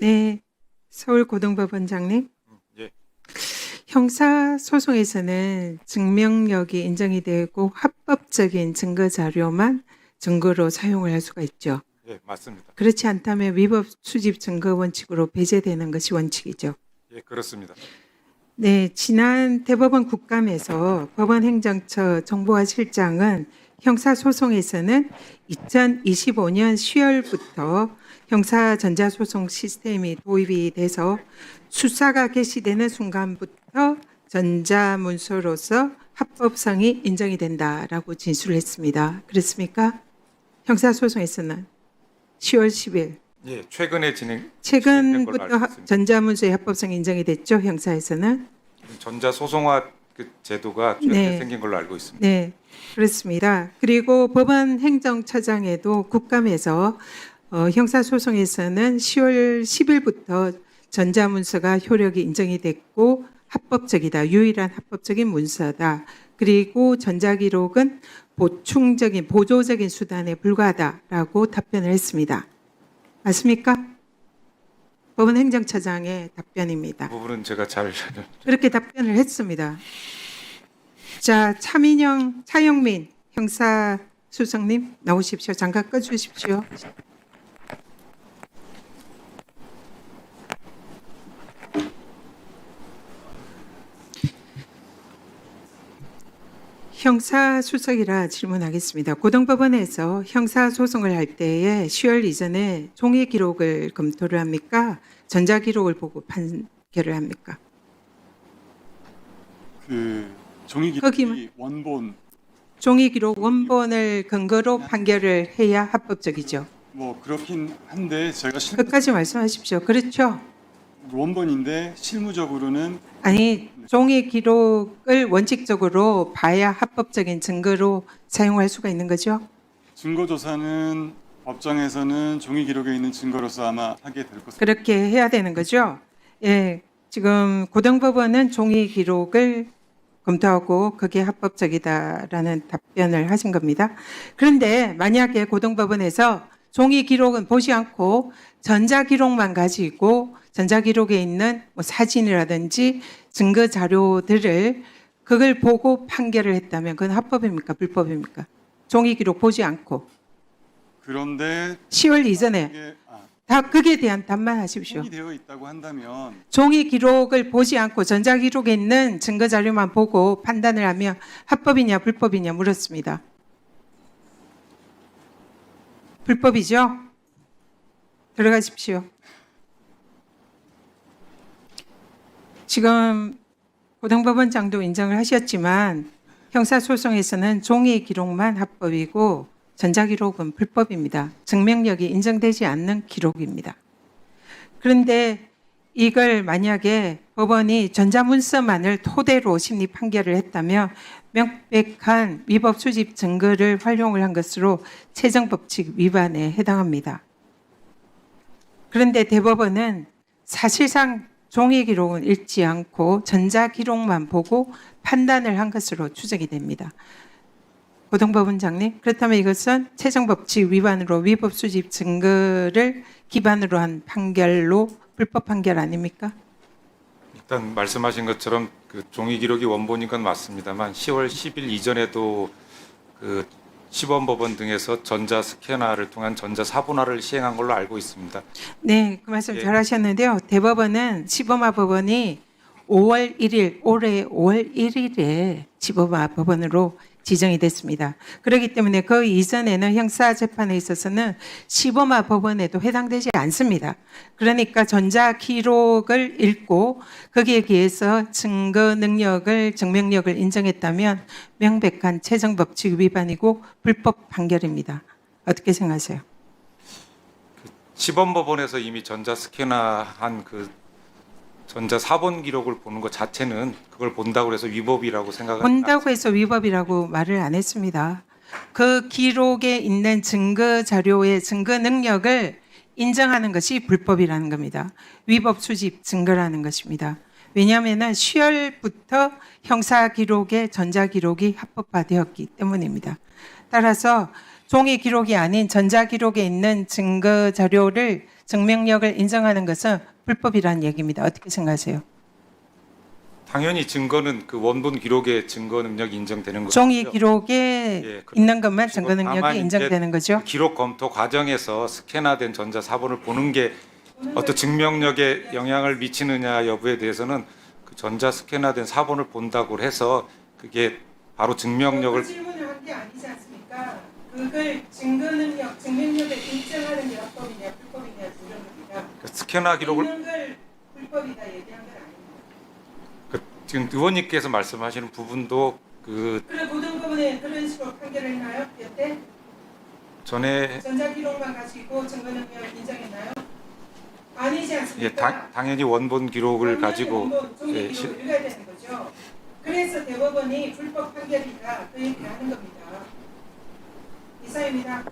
네, 서울고등법원장님. 예, 형사소송에서는 증명력이 인정이 되고 합법적인 증거 자료만 증거로 사용을 할 수가 있죠. 예, 맞습니다. 그렇지 않다면 위법 수집 증거 원칙으로 배제되는 것이 원칙이죠. 예, 그렇습니다. 네, 지난 대법원 국감에서 법원행정처 정보화 실장은 형사소송에서는 2025년 10월부터 형사전자소송 시스템이 도입이 돼서 수사가 개시되는 순간부터 전자문서로서 합법성이 인정이 된다라고 진술을 했습니다. 그렇습니까? 형사소송에서는 10월 10일 예, 최근에 진행된 걸로 알고 최근부터 있습니다. 전자문서의 합법성이 인정이 됐죠. 형사에서는. 전자소송화 그 제도가 최근에 네. 생긴 걸로 알고 있습니다. 네, 그렇습니다. 그리고 법원 행정처장에도 국감에서 형사소송에서는 10월 10일부터 전자문서가 효력이 인정이 됐고 합법적이다. 유일한 합법적인 문서다. 그리고 전자기록은 보충적인 보조적인 수단에 불과하다라고 답변을 했습니다. 맞습니까? 법원 행정처장의 답변입니다. 그 부분은 제가 잘 그렇게 답변을 했습니다. 자, 차영민 형사수석님 나오십시오. 잠깐 꺼주십시오. 형사수석이라 질문하겠습니다. 고등법원에서 형사소송을 할 때에 10월 이전에 종이 기록을 검토를 합니까? 전자기록을 보고 판결을 합니까? 그 종이 거기만- 기록이 원본 종이 기록 원본을 근거로 판결을 해야 합법적이죠. 뭐 그렇긴 한데 제가 끝까지 말씀하십시오. 그렇죠? 원본인데 실무적으로는 아니, 종이 기록을 원칙적으로 봐야 합법적인 증거로 사용할 수가 있는 거죠? 증거 조사는 법정에서는 종이 기록에 있는 증거로서 아마 하게 될 것입니다. 그렇게 해야 되는 거죠? 예, 지금 고등법원은 종이 기록을 검토하고 그게 합법적이다라는 답변을 하신 겁니다. 그런데 만약에 고등법원에서 종이 기록은 보지 않고 전자 기록만 가지고 전자 기록에 있는 뭐 사진이라든지 증거 자료들을 그걸 보고 판결을 했다면 그건 합법입니까? 불법입니까? 종이 기록 보지 않고 그런데 10월 이전에 이게 다 그에 대한 답만 하십시오. 통이 되어 있다고 한다면 종이 기록을 보지 않고 전자 기록에 있는 증거 자료만 보고 판단을 하면 합법이냐 불법이냐 물었습니다. 불법이죠? 들어가십시오. 지금 고등법원장도 인정을 하셨지만 형사소송에서는 종이 기록만 합법이고 전자기록은 불법입니다. 증명력이 인정되지 않는 기록입니다. 그런데 이걸 만약에 법원이 전자문서만을 토대로 심리 판결을 했다면 명백한 위법 수집 증거를 활용을 한 것으로 채정법칙 위반에 해당합니다. 그런데 대법원은 사실상 종이 기록은 읽지 않고 전자 기록만 보고 판단을 한 것으로 추정이 됩니다. 고등법원장님, 그렇다면 이것은 채정법칙 위반으로 위법 수집 증거를 기반으로 한 판결로 불법 판결 아닙니까? 일단 말씀하신 것처럼 그 종이 기록이 원본인 건 맞습니다만 10월 10일 이전에도 그 시범법원 등에서 전자 스캐너를 통한 전자 사본화를 시행한 걸로 알고 있습니다. 네, 그 말씀 예. 잘하셨는데요. 대법원은 시범화 법원이 5월 1일, 올해 5월 1일에 시범화 법원으로 지정이 됐습니다. 그렇기 때문에 그 이전에는 형사재판에 있어서는 시범화 법원에도 해당되지 않습니다. 그러니까 전자기록을 읽고 거기에 비해서 증거 능력을, 증명력을 인정했다면 명백한 채정법칙 위반이고 불법 판결입니다. 어떻게 생각하세요? 시범법원에서 이미 전자 스캐너한 그 전자 사본 기록을 보는 것 자체는 그걸 본다고 해서 위법이라고 생각을 본다고 해서 위법이라고 말을 안 했습니다. 그 기록에 있는 증거 자료의 증거 능력을 인정하는 것이 불법이라는 겁니다. 위법 수집 증거라는 것입니다. 왜냐하면 10월부터 형사 기록의 전자 기록이 합법화되었기 때문입니다. 따라서 종이 기록이 아닌 전자 기록에 있는 증거 자료를 증명력을 인정하는 것은 불법이라는 얘기입니다. 어떻게 생각하세요? 당연히 증거는 그 원본 기록의 증거 능력이 인정되는 거죠. 종이 기록에 예, 그렇죠. 있는 것만 그리고 증거 능력이 다만 이제 인정되는 거죠. 그 기록 검토 과정에서 스캔화된 전자 사본을 보는 게 어떤 증명력에 영향을 미치느냐 여부에 대해서는 그 전자 스캔화된 사본을 본다고 해서 그게 바로 증명력을 그 질문을 한 게 아니지 않습니까? 그걸 증거 능력, 증명력을 인정하는 게 합법이냐 불법이냐 이런 겁니다. 그 스캔화 기록을 있는 걸 불법이다 얘기한 건 아닙니다. 그 지금 의원님께서 말씀하시는 부분도 그 그래 고등법원에 그런 식으로 판결을 했나요? 여태 전에 전자 기록만 가지고 증거 능력 인정했나요? 아니지 예, 않습니까? 당연히 원본 기록을 가지고 종이 예, 기록을 읽어야 되는 거죠. 그래서 대법원이 불법 판결이다 그 얘기를 하는 겁니다. 이사입니다.